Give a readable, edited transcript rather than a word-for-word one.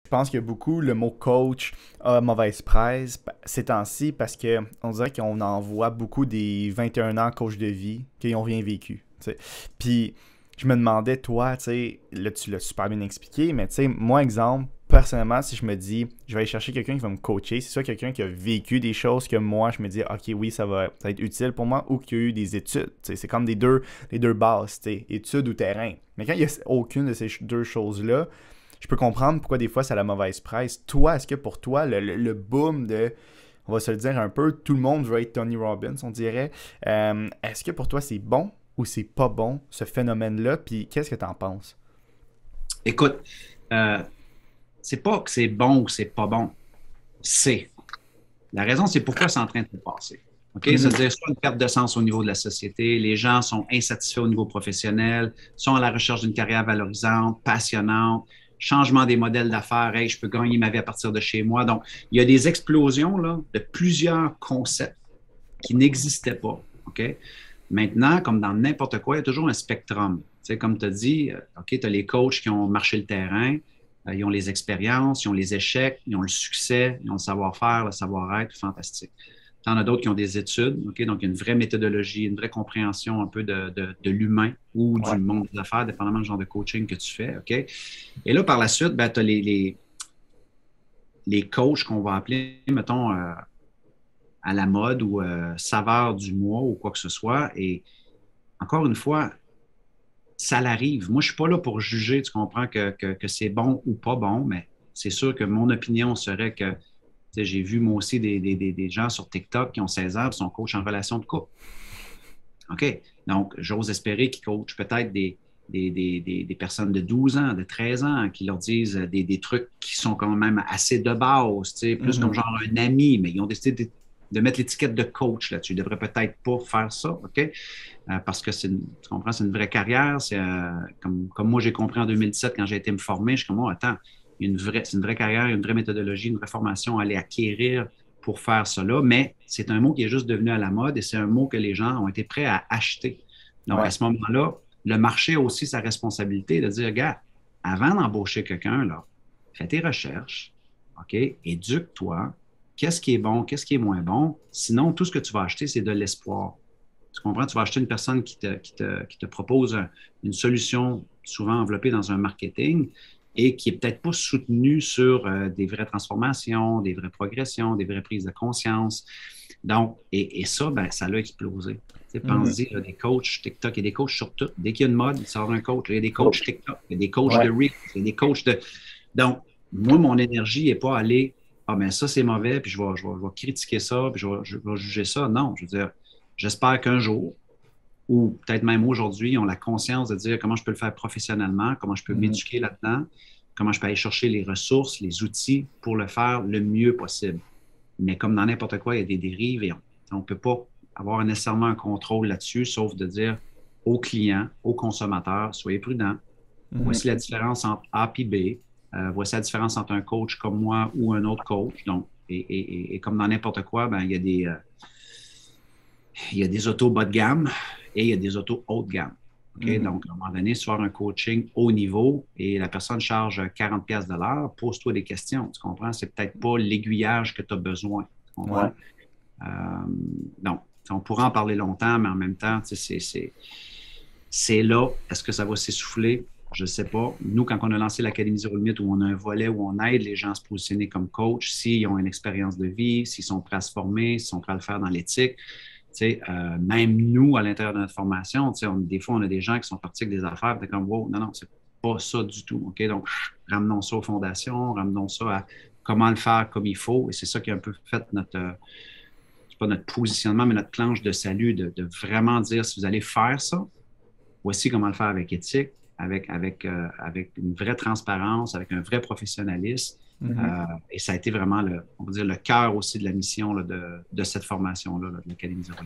Je pense que beaucoup le mot coach a mauvaise presse ces temps-ci parce que on dirait qu'on en voit beaucoup des 21 ans coach de vie qui n'ont rien vécu. T'sais. Puis je me demandais, toi, tu sais, là tu l'as super bien expliqué, mais tu sais, moi, exemple, personnellement, si je me dis, je vais aller chercher quelqu'un qui va me coacher, c'est soit quelqu'un qui a vécu des choses que moi, je me dis, ok, oui, ça va être utile pour moi, ou qui a eu des études. T'sais, c'est comme les deux bases, t'sais, études ou terrain. Mais quand il n'y a aucune de ces deux choses-là, je peux comprendre pourquoi des fois ça a la mauvaise presse. Toi, est-ce que pour toi, le boom de, on va se le dire un peu, tout le monde veut être Tony Robbins, on dirait, est-ce que pour toi c'est bon ou c'est pas bon, ce phénomène-là, puis qu'est-ce que t'en penses? Écoute, euh, c'est pas que c'est bon ou c'est pas bon. C'est. La raison, c'est pourquoi c'est en train de se passer. OK? Mhm. C'est-à-dire, soit une perte de sens au niveau de la société, les gens sont insatisfaits au niveau professionnel, sont à la recherche d'une carrière valorisante, passionnante, changement des modèles d'affaires, hey, je peux gagner ma vie à partir de chez moi. Donc, il y a des explosions là, de plusieurs concepts qui n'existaient pas. OK? Maintenant, comme dans n'importe quoi, il y a toujours un spectrum. Tu sais, comme tu as dit, OK, tu as les coachs qui ont marché le terrain, ils ont les expériences, ils ont les échecs, ils ont le succès, ils ont le savoir-faire, le savoir-être, fantastique. Tu en as d'autres qui ont des études, OK? Donc, il y a une vraie méthodologie, une vraie compréhension un peu de l'humain ou du Ouais. monde des affaires, dépendamment du genre de coaching que tu fais, OK? Et là, par la suite, ben, tu as les coachs qu'on va appeler, mettons, à la mode ou saveur du mois ou quoi que ce soit. Et encore une fois, ça l'arrive. Moi, je ne suis pas là pour juger, tu comprends, que c'est bon ou pas bon, mais c'est sûr que mon opinion serait que j'ai vu moi aussi des gens sur TikTok qui ont 16 ans et sont coachs en relation de couple. OK? Donc, j'ose espérer qu'ils coachent peut-être des personnes de 12 ans, de 13 ans, qui leur disent des trucs qui sont quand même assez de base, plus comme Mhm. genre un ami, mais ils ont décidé de mettre l'étiquette de coach là-dessus. Ils ne devraient peut-être pas faire ça, OK? Parce que tu comprends, c'est une vraie carrière. C'est comme moi j'ai compris en 2017 quand j'ai été me former, je suis comme, oh, attends, c'est une vraie carrière, une vraie méthodologie, une vraie formation à aller acquérir pour faire cela, mais c'est un mot qui est juste devenu à la mode et c'est un mot que les gens ont été prêts à acheter. Donc, à Ouais. ce moment-là, le marché a aussi sa responsabilité de dire, gars, avant d'embaucher quelqu'un, là, fais tes recherches, OK, éduque-toi, qu'est-ce qui est bon, qu'est-ce qui est moins bon. Sinon, tout ce que tu vas acheter, c'est de l'espoir. Tu comprends? Tu vas acheter une personne qui te propose une solution souvent enveloppée dans un marketing et qui est peut-être pas soutenue sur des vraies transformations, des vraies progressions, des vraies prises de conscience. Donc, et ça, ben, ça l'a explosé. Tu sais, Mhm. pense-y, il y a des coachs TikTok, il y a des coachs sur tout. Dès qu'il y a une mode, il sort un coach. Il y a des coachs Coach. TikTok, il y a des coachs de Ouais. Reels, il y a des coachs de. Donc, moi, mon énergie n'est pas aller, ah, ben ça, c'est mauvais, puis je vais critiquer ça, puis je vais juger ça. Non, je veux dire, j'espère qu'un jour, ou peut-être même aujourd'hui, ils ont la conscience de dire comment je peux le faire professionnellement, comment je peux Mhm. m'éduquer là-dedans, comment je peux aller chercher les ressources, les outils pour le faire le mieux possible. Mais comme dans n'importe quoi, il y a des dérives et on ne peut pas avoir nécessairement un contrôle là-dessus, sauf de dire aux clients, aux consommateurs, soyez prudents. Mhm. Voici la différence entre A et B. Voici la différence entre un coach comme moi ou un autre coach. Donc, et comme dans n'importe quoi, ben, il y a des autos bas de gamme et il y a des autos haut de gamme. OK? Mhm. Donc, à un moment donné, tu vas un coaching haut niveau et la personne charge 40 pièces de l'heure, pose-toi des questions. Tu comprends? C'est peut-être pas l'aiguillage que tu as besoin. Tu comprends? Ouais. Euh, donc, on pourra en parler longtemps, mais en même temps, c'est là. Est-ce que ça va s'essouffler? Je ne sais pas. Nous, quand on a lancé l'Académie Zéro Limite, où on a un volet où on aide les gens à se positionner comme coach, s'ils ont une expérience de vie, s'ils sont prêts à se former, s'ils sont prêts à le faire dans l'éthique, même nous, à l'intérieur de notre formation, des fois, on a des gens qui sont partis avec des affaires, t'es comme, wow, non, non, c'est pas ça du tout. OK? Donc, ramenons ça aux fondations, ramenons ça à comment le faire comme il faut. Et c'est ça qui a un peu fait c'est pas notre positionnement, mais notre planche de salut, de vraiment dire si vous allez faire ça, voici comment le faire avec éthique, avec une vraie transparence, avec un vrai professionnalisme. Mhm. Euh, et ça a été vraiment on va dire, le cœur aussi de la mission là, de cette formation-là, là, de l'Académie Zéro.